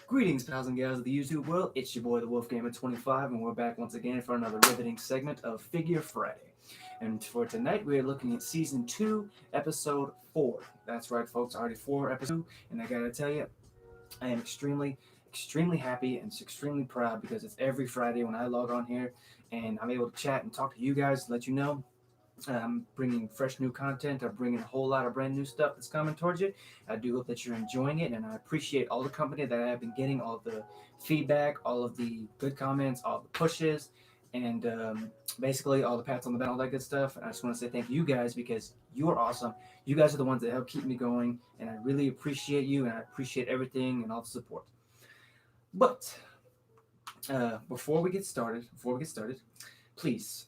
Greetings, pals and gals of the YouTube world. It's your boy, the Wolf Gamer 25, and we're back once again for another riveting segment of Figure Friday. And for tonight, we're looking at Season 2, Episode 4. That's right, folks, already 4 episodes, and I gotta tell you, I am extremely happy and extremely proud because it's every Friday when I log on here and I'm able to chat and talk to you guys, let you know I'm bringing fresh new content. I'm bringing a whole lot of brand new stuff that's coming towards you. I do hope that you're enjoying it, and I appreciate all the company that I've been getting, all the feedback, all of the good comments, all the pushes, and basically all the pats on the back, all that good stuff. And I just want to say thank you guys because you are awesome. You guys are the ones that help keep me going, and I really appreciate you, and I appreciate everything and all the support. But before we get started, please,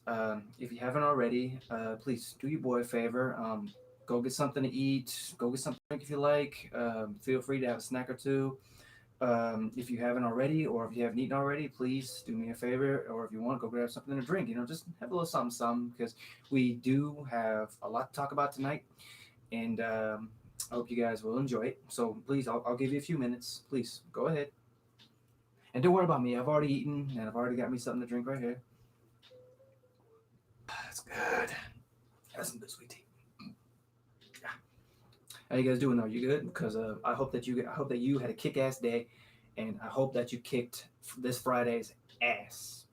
if you haven't already, please do your boy a favor. Go get something to eat. Go get something to drink if you like. Feel free to have a snack or two. If you haven't already, or if you haven't eaten already, please do me a favor. Or if you want, go grab something to drink. Just have a little something, something, because we do have a lot to talk about tonight, and I hope you guys will enjoy it. So please, I'll give you a few minutes. Please go ahead, and don't worry about me. I've already eaten, and I've already got me something to drink right here. That's good. That's some good sweet tea. Yeah. How you guys doing though? You good? Because I hope that you had a kick-ass day, and I hope that you kicked this Friday's ass.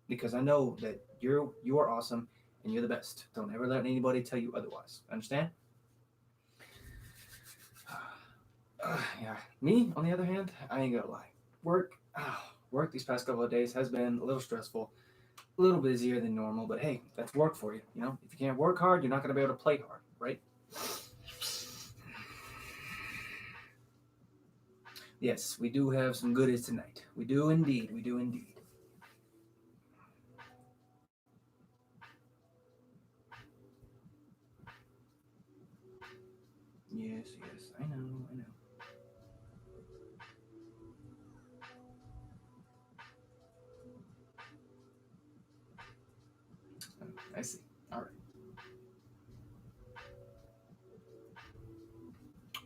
Because I know that you are awesome and you're the best. Don't ever let anybody tell you otherwise. Understand? Yeah. Me, on the other hand, I ain't gonna lie. Work these past couple of days has been a little stressful, a little busier than normal, but hey, that's work for you. If you can't work hard, you're not going to be able to play hard, right? Yes, we do have some goodies tonight. We do indeed. We do indeed. Yes, yes, I know, I know. I see. All right.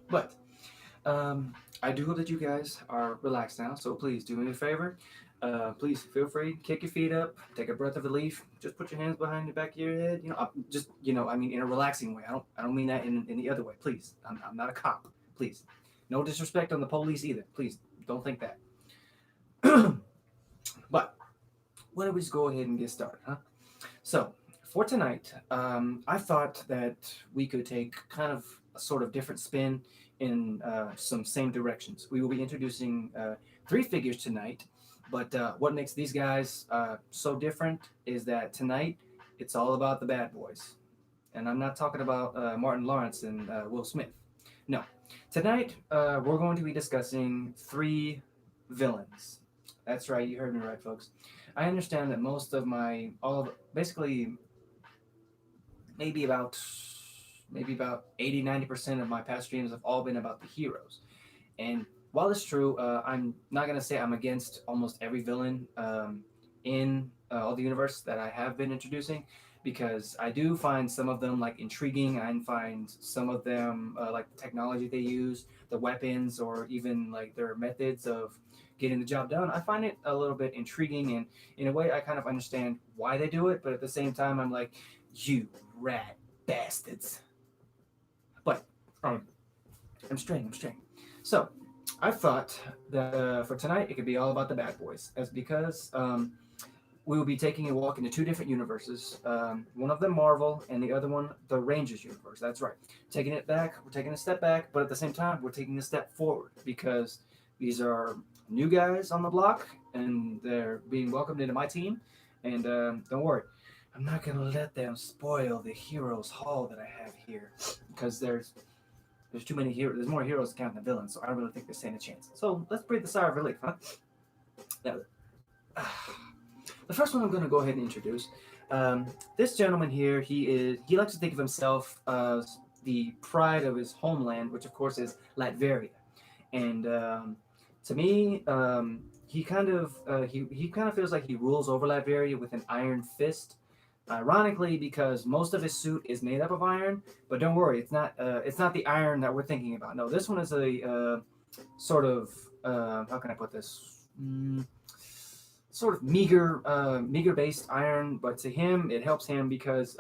But I do hope that you guys are relaxed now. So please do me a favor. Please feel free, kick your feet up, take a breath of relief. Just put your hands behind the back of your head. I mean, in a relaxing way. I don't mean that in the other way. Please, I'm not a cop. Please, no disrespect on the police either. Please, don't think that. But why don't we just go ahead and get started, huh? So, for tonight, I thought that we could take kind of a sort of different spin in some same directions. We will be introducing three figures tonight, but what makes these guys so different is that tonight it's all about the bad boys. And I'm not talking about Martin Lawrence and Will Smith. No. Tonight, we're going to be discussing three villains. That's right, you heard me right, folks. I understand that most of basically maybe about 80-90% of my past streams have all been about the heroes. And while it's true, I'm not gonna say I'm against almost every villain in all the universe that I have been introducing, because I do find some of them like intriguing. I find some of them like the technology they use, the weapons, or even like their methods of getting the job done. I find it a little bit intriguing, and in a way, I kind of understand why they do it. But at the same time, I'm like, you rat bastards. But I'm straying. I'm straying. So I thought that for tonight it could be all about the bad boys, as because we will be taking a walk into two different universes. One of them Marvel, and the other one the Rangers universe. That's right. Taking it back, we're taking a step back, but at the same time, we're taking a step forward because these are new guys on the block, and they're being welcomed into my team. And don't worry, I'm not gonna let them spoil the heroes haul that I have here, because there's too many heroes. There's more heroes to count than villains, so I don't really think they stand a chance. So let's breathe a sigh of relief, huh? Now, the first one I'm going to go ahead and introduce. This gentleman here, he likes to think of himself as the pride of his homeland, which of course is Latveria. And to me, he kind of feels like he rules over Latveria with an iron fist. Ironically, because most of his suit is made up of iron, but don't worry, it's not the iron that we're thinking about. No, this one is a sort of how can I put this? Sort of meager based iron, but to him it helps him because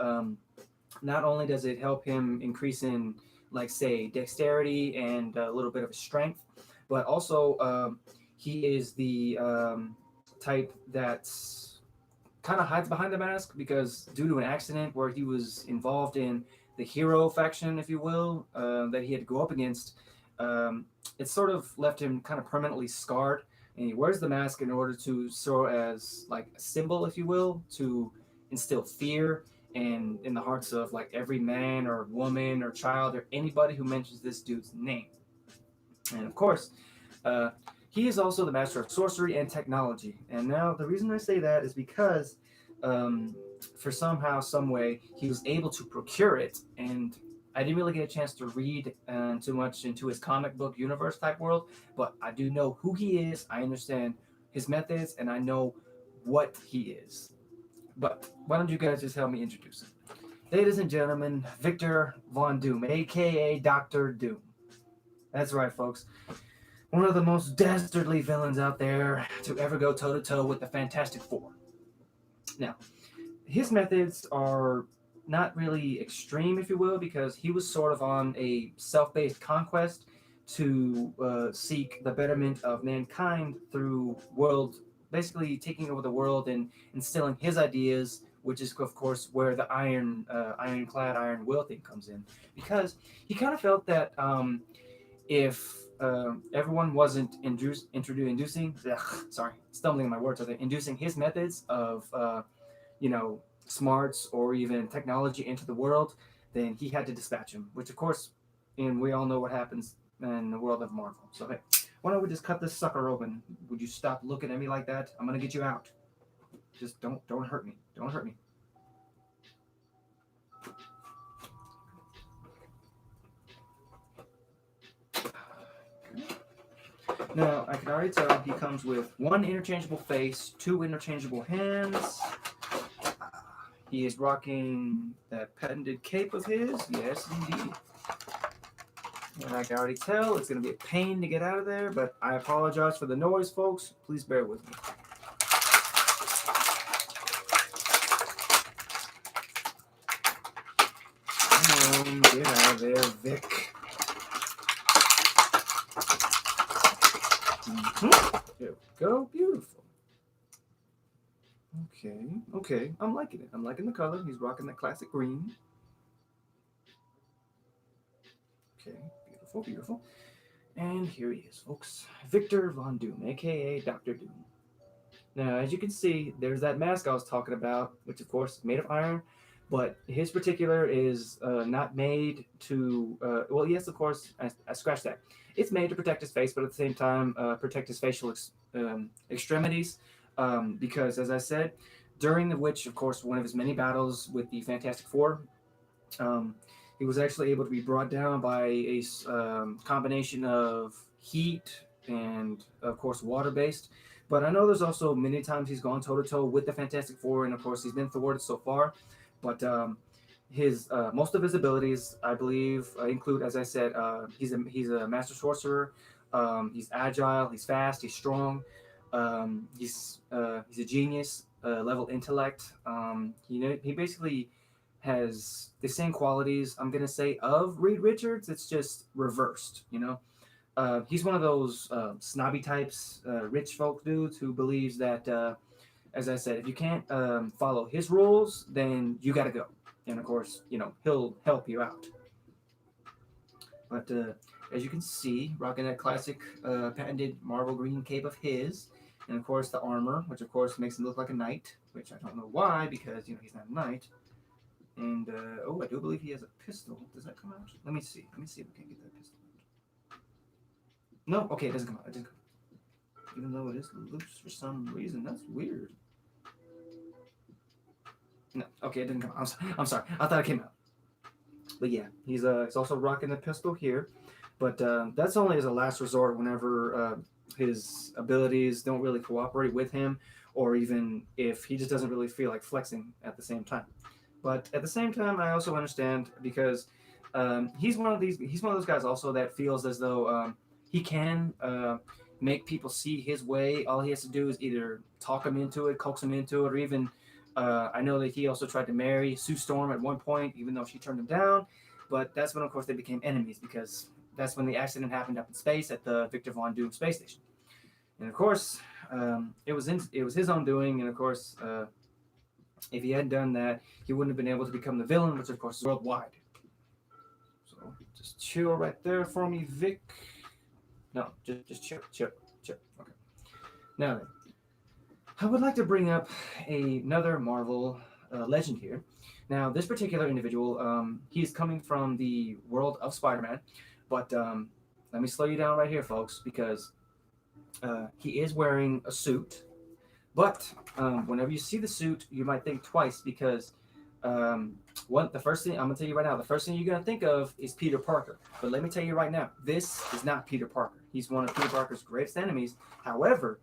not only does it help him increase in, like, say, dexterity and a little bit of strength, but also he is the type that's kind of hides behind the mask because due to an accident where he was involved in the hero faction, if you will, that he had to go up against, it sort of left him kind of permanently scarred. And he wears the mask in order to serve as like a symbol, if you will, to instill fear and in the hearts of like every man or woman or child or anybody who mentions this dude's name. And of course, uh, he is also the master of sorcery and technology. And now the reason I say that is because um, for somehow, some way, he was able to procure it. And I didn't really get a chance to read too much into his comic book universe type world, but I do know who he is. I understand his methods, and I know what he is. But why don't you guys just help me introduce him? Ladies and gentlemen, Victor Von Doom, aka Doctor Doom. That's right, folks. One of the most dastardly villains out there to ever go toe to toe with the Fantastic Four. Now, his methods are not really extreme, if you will, because he was sort of on a self based conquest to seek the betterment of mankind through world, basically taking over the world and instilling his ideas, which is, of course, where the ironclad, iron will thing comes in. Because he kind of felt that if everyone wasn't inducing, sorry, stumbling in my words, inducing his methods of, smarts or even technology into the world, then he had to dispatch him, which of course, and we all know what happens in the world of Marvel. So, hey, why don't we just cut this sucker open? Would you stop looking at me like that? I'm going to get you out. Just don't hurt me. Don't hurt me. Now, I can already tell he comes with one interchangeable face, two interchangeable hands. He is rocking that patented cape of his. Yes, indeed. And I can already tell it's going to be a pain to get out of there, but I apologize for the noise, folks. Please bear with me. Come on, get out of there, Vic. There we go. Beautiful. Okay. I'm liking it. I'm liking the color. He's rocking that classic green. Okay, beautiful. And here he is, folks. Victor Von Doom, aka Dr. Doom. Now, as you can see, there's that mask I was talking about, which of course is made of iron, but his particular is not made to. Well, yes, of course, I scratched that. It's made to protect his face, but at the same time, protect his facial extremities, because, as I said, during the which, of course, one of his many battles with the Fantastic Four, um, he was actually able to be brought down by a combination of heat and, of course, water based. But I know there's also many times he's gone toe to toe with the Fantastic Four, and of course he's been thwarted so far. But his most of his abilities, I believe, include, as I said, he's a master sorcerer. He's agile. He's fast. He's strong. He's a genius. Level intellect. He basically has the same qualities, I'm gonna say, of Reed Richards. It's just reversed. He's one of those snobby types, rich folk dudes who believes that, as I said, if you can't follow his rules, then you got to go. And of course, he'll help you out. But as you can see, rocking that classic patented marble green cape of his, and of course the armor, which of course makes him look like a knight, which I don't know why, because he's not a knight. And I do believe he has a pistol. Does that come out? Let me see. Let me see if we can get that pistol out. No, okay, it doesn't come out. It doesn't come out. Even though it is loose for some reason. That's weird. No, okay, it didn't come out. I'm sorry. I thought it came out. But yeah, he's also rocking the pistol here. But that's only as a last resort whenever his abilities don't really cooperate with him, or even if he just doesn't really feel like flexing at the same time. But at the same time, I also understand because he's one of those guys also that feels as though he can make people see his way. All he has to do is either talk them into it, coax them into it, or even I know that he also tried to marry Sue Storm at one point, even though she turned him down. But that's when, of course, they became enemies because that's when the accident happened up in space at the Victor Von Doom space station. And of course, it was his own doing. And of course, if he hadn't done that, he wouldn't have been able to become the villain, which of course is worldwide. So just chill right there for me, Vic. No, just chill. Okay. Now then, I would like to bring up another Marvel legend here. Now, this particular individual, he is coming from the world of Spider-Man, but let me slow you down right here, folks, because he is wearing a suit. But whenever you see the suit, you might think twice because the first thing I'm gonna tell you right now, the first thing you're gonna think of is Peter Parker. But let me tell you right now, this is not Peter Parker. He's one of Peter Parker's greatest enemies. However,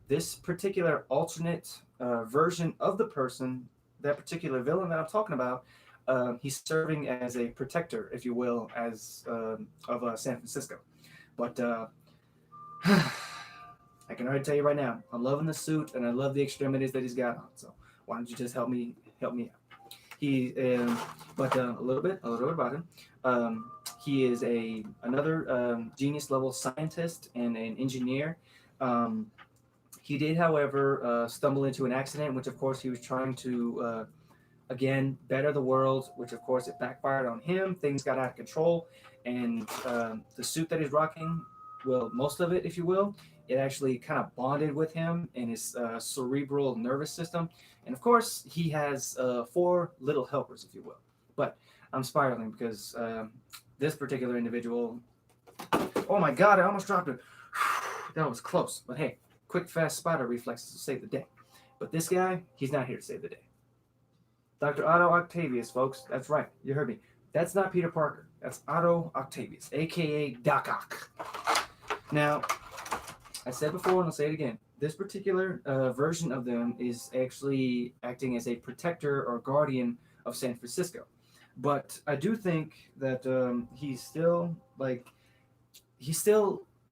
this particular alternate version of the person, that particular villain that I'm talking about, he's serving as a protector, if you will, as of San Francisco. But I can already tell you right now, I'm loving the suit and I love the extremities that he's got on. So why don't you just help me out? He, but a little bit about him. He is another genius level scientist and an engineer. He did, however, stumble into an accident, which of course he was trying to again better the world, which of course it backfired on him. Things got out of control, and the suit that he's rocking, well, most of it, if you will, it actually kind of bonded with him and his cerebral nervous system. And of course, he has 4 little helpers, if you will. But I'm spiraling because this particular individual, oh my God, I almost dropped it. That was close. But hey, quick, fast spider reflexes will save the day. But this guy, he's not here to save the day. Dr. Otto Octavius, folks. That's right. You heard me. That's not Peter Parker. That's Otto Octavius, a.k.a. Doc Ock. Now, I said before, and I'll say it again. This particular version of them is actually acting as a protector or guardian of San Francisco. But I do think that he still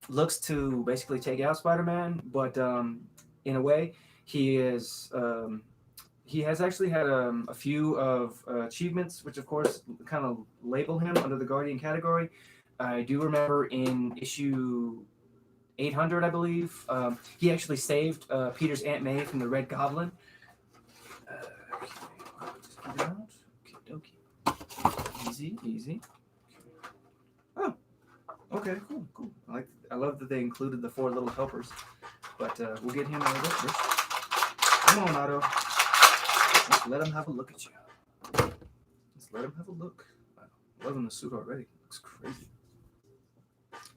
looks to basically take out Spider-Man, but in a way, he has actually had a few of achievements, which of course kind of label him under the Guardian category. I do remember in issue 800, I believe, he actually saved Peter's Aunt May from the Red Goblin. Easy. Oh, okay, cool. I love that they included the 4 little helpers, but we'll get him out of this first. Come on, Otto. Let's let him have a look at you. Let's let him have a look. I'm loving the suit already. Looks crazy.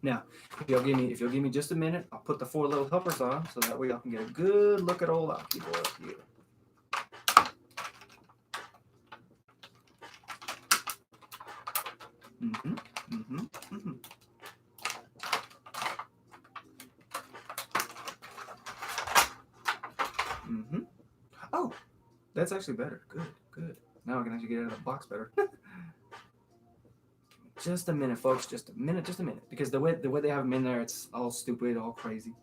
Now, if you'll give me just a minute, I'll put the 4 little helpers on so that way y'all can get a good look at old Aki boy up here. Oh, that's actually better. Good. Now I can actually get out of the box better. Just a minute, folks. Just a minute. Because the way they have them in there, it's all stupid, all crazy.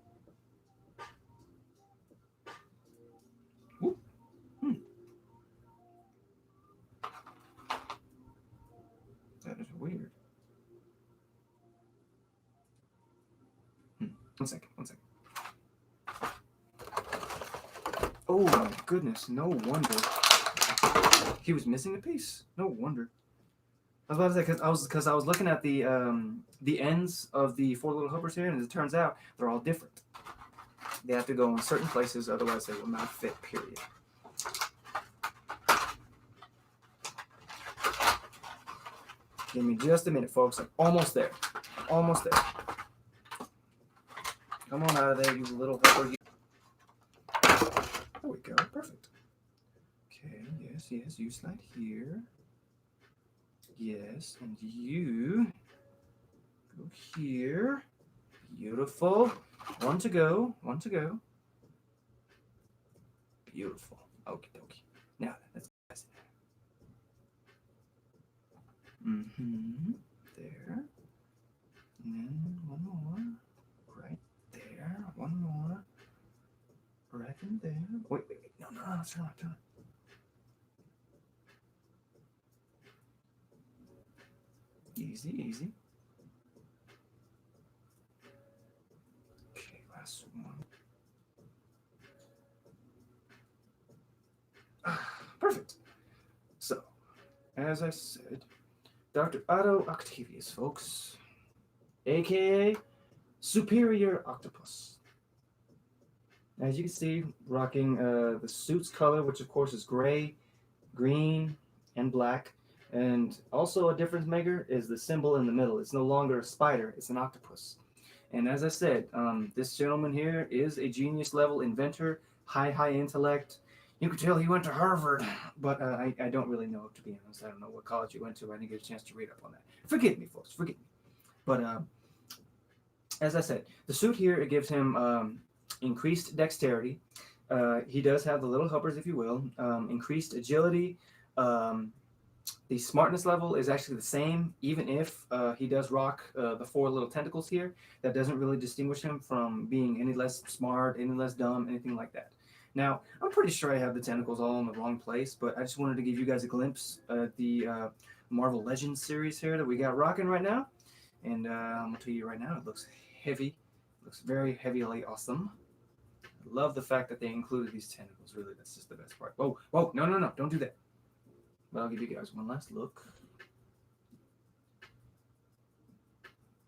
That is weird. One second. Oh my goodness! No wonder he was missing a piece. No wonder. I was about to say because I was looking at the ends of the 4 little helpers here, and as it turns out, they're all different. They have to go in certain places, otherwise they will not fit. Period. Give me just a minute, folks. I'm almost there. Come on out of there, you little helper. There we go. Perfect. Okay. Yes. You slide here. Yes, and you go here. Beautiful. One to go. Beautiful. Okie dokie. Now then, let's guys. There. And then one more. Right there. One more. Right in there. Wait. No. Turn on. Easy. Okay, last one. Perfect. So, as I said, Dr. Otto Octavius, folks, aka Superior Octopus. As you can see, rocking the suit's color, which of course is gray, green, and black. And also a difference maker is the symbol in the middle. It's no longer a spider, it's an octopus. And as I said, this gentleman here is a genius level inventor, high intellect. You could tell he went to Harvard, but I don't really know, to be honest. I don't know what college he went to. I didn't get a chance to read up on that. Forgive me, folks. Forgive me. But as I said, the suit here, it gives him increased dexterity. He does have the little helpers, if you will. Increased agility. The smartness level is actually the same, even if he does rock the 4 little tentacles here. That doesn't really distinguish him from being any less smart, any less dumb, anything like that. Now, I'm pretty sure I have the tentacles all in the wrong place, but I just wanted to give you guys a glimpse at the Marvel Legends series here that we got rocking right now. And I'm going to tell you right now, it looks heavy. It looks very heavily awesome. I love the fact that they included these tentacles. Really, that's just the best part. Whoa, no, don't do that. But I'll give you guys one last look.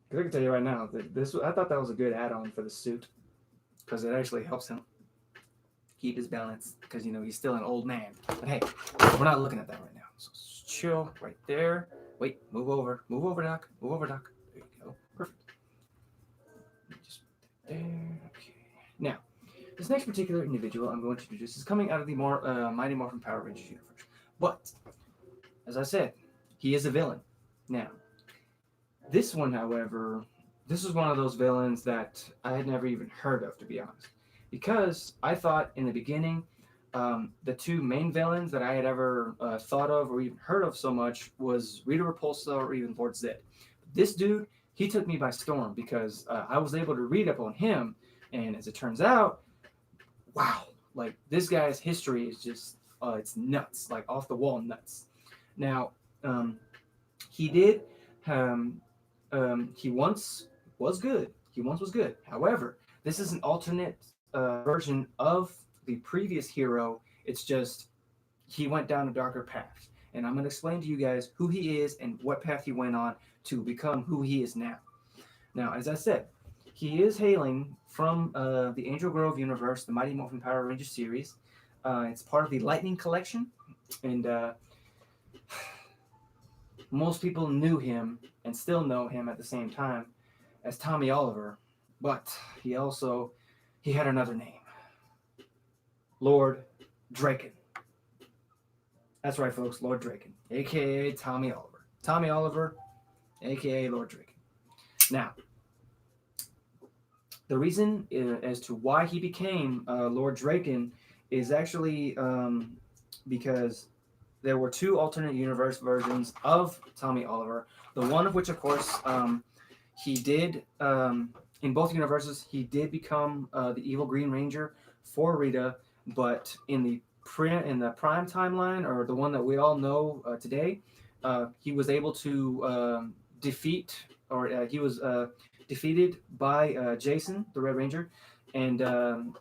Because I can tell you right now, that I thought that was a good add-on for the suit. Because it actually helps him keep his balance. Because, he's still an old man. But hey, we're not looking at that right now. So chill right there. Wait, move over. Move over, Doc. There you go. Perfect. Just there. Okay. Now, this next particular individual I'm going to introduce is coming out of the Mighty Morphin Power Rangers universe. But, as I said, he is a villain. Now, this one, however, this was one of those villains that I had never even heard of, to be honest. Because I thought in the beginning, the 2 main villains that I had ever thought of or even heard of so much was Rita Repulsa or even Lord Zedd. This dude, he took me by storm because I was able to read up on him, and as it turns out, wow, like this guy's history is just, it's nuts, like off the wall nuts. Now, he did, he once was good. However, this is an alternate version of the previous hero. It's just he went down a darker path. And I'm going to explain to you guys who he is and what path he went on to become who he is now. Now, as I said, he is hailing from the Angel Grove universe, the Mighty Morphin Power Rangers series. It's part of the Lightning Collection. And most people knew him and still know him at the same time as Tommy Oliver. But he had another name. Lord Draken. That's right, folks, Lord Draken, a.k.a. Tommy Oliver. Tommy Oliver, a.k.a. Lord Draken. Now, the reason as to why he became Lord Draken is actually because there were 2 alternate universe versions of Tommy Oliver. The one of which, of course, he did, in both universes, he did become the evil Green Ranger for Rita, but in the prime timeline, or the one that we all know today, he was able to defeat, or he was defeated by Jason, the Red Ranger, and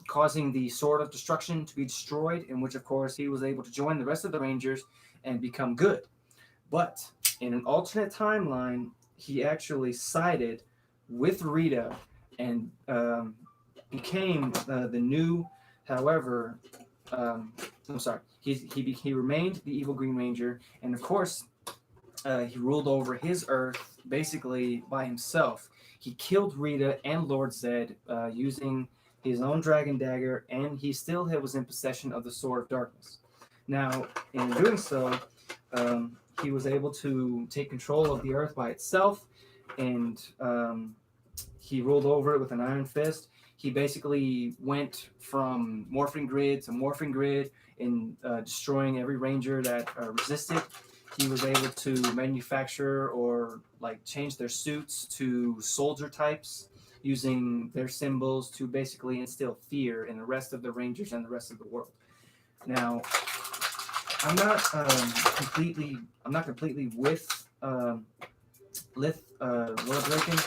causing the Sword of Destruction to be destroyed, in which, of course, he was able to join the rest of the Rangers and become good. But in an alternate timeline, he actually sided with Rita and became the new, however, I'm sorry, he remained the evil Green Ranger, and of course, he ruled over his Earth basically by himself. He killed Rita and Lord Zedd using his own dragon dagger, and he still was in possession of the Sword of Darkness. Now, in doing so, he was able to take control of the Earth by itself, and he ruled over it with an iron fist. He basically went from morphing grid to morphing grid in destroying every ranger that resisted. He was able to manufacture or like change their suits to soldier types using their symbols to basically instill fear in the rest of the rangers and the rest of the world. Now, I'm not completely with Lord Draken.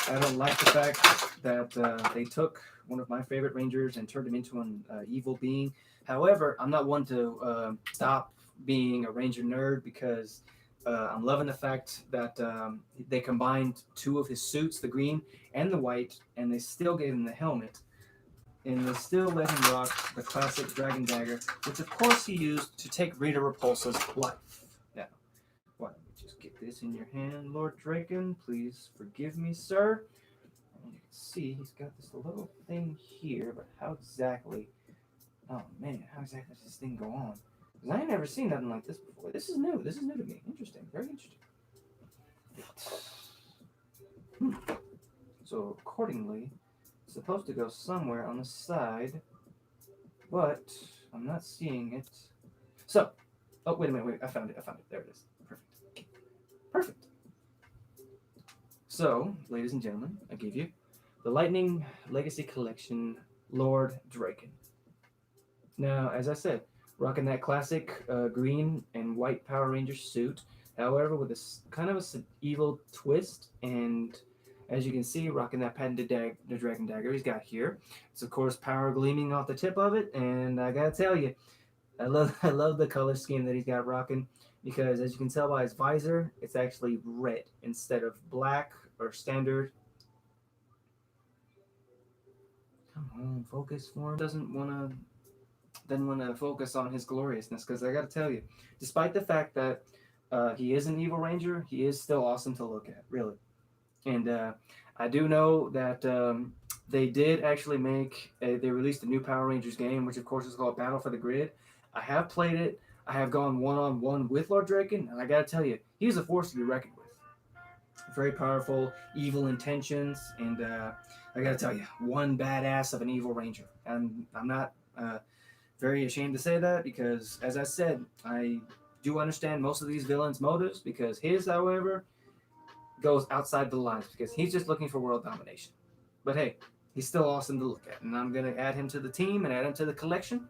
I don't like the fact that they took one of my favorite rangers and turned him into an evil being. However, I'm not one to stop being a ranger nerd because I'm loving the fact that they combined two of his suits, the green and the white, and they still gave him the helmet. And they still let him rock the classic Dragon Dagger, which of course he used to take Rita Repulsa's life. Now, why don't we just get this in your hand, Lord Draken? Please forgive me, sir. And you can see he's got this little thing here, but how exactly? Oh man, how exactly does this thing go on? Because I ain't never seen nothing like this before. This is new. This is new to me. Interesting. Very interesting. So accordingly, it's supposed to go somewhere on the side, but I'm not seeing it. So, oh wait a minute. Wait, I found it. There it is. Perfect. Perfect. So, ladies and gentlemen, I give you the Lightning Legacy Collection Lord Draken. Now, as I said, rocking that classic green and white Power Ranger suit, however, with a kind of a evil twist, and as you can see, rocking that patented the Dragon Dagger he's got here. It's of course power gleaming off the tip of it, and I gotta tell you, I love the color scheme that he's got rocking because, as you can tell by his visor, it's actually red instead of black or standard. Come on, focus for him. Doesn't want to focus on his gloriousness because I got to tell you, despite the fact that he is an evil ranger, he is still awesome to look at, really. And I do know that they did actually they released a new Power Rangers game, which of course is called Battle for the Grid. I have played it. I have gone one-on-one with Lord Draken, and I got to tell you, he's a force to be reckoned with. Very powerful, evil intentions, and I got to tell you, one badass of an evil ranger. And I'm not very ashamed to say that because, as I said, I do understand most of these villains' motives because his, however, goes outside the lines because he's just looking for world domination. But hey, he's still awesome to look at, and I'm going to add him to the team and add him to the collection.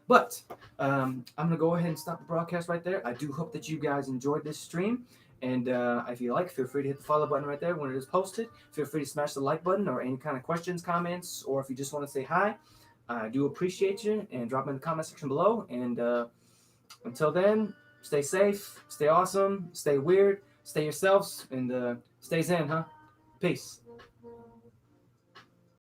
But I'm going to go ahead and stop the broadcast right there. I do hope that you guys enjoyed this stream. And if you like, feel free to hit the follow button right there when it is posted. Feel free to smash the like button or any kind of questions, comments, or if you just want to say hi. I do appreciate you, and drop in the comment section below. And until then, stay safe, stay awesome, stay weird, stay yourselves, and stay zen, huh? Peace.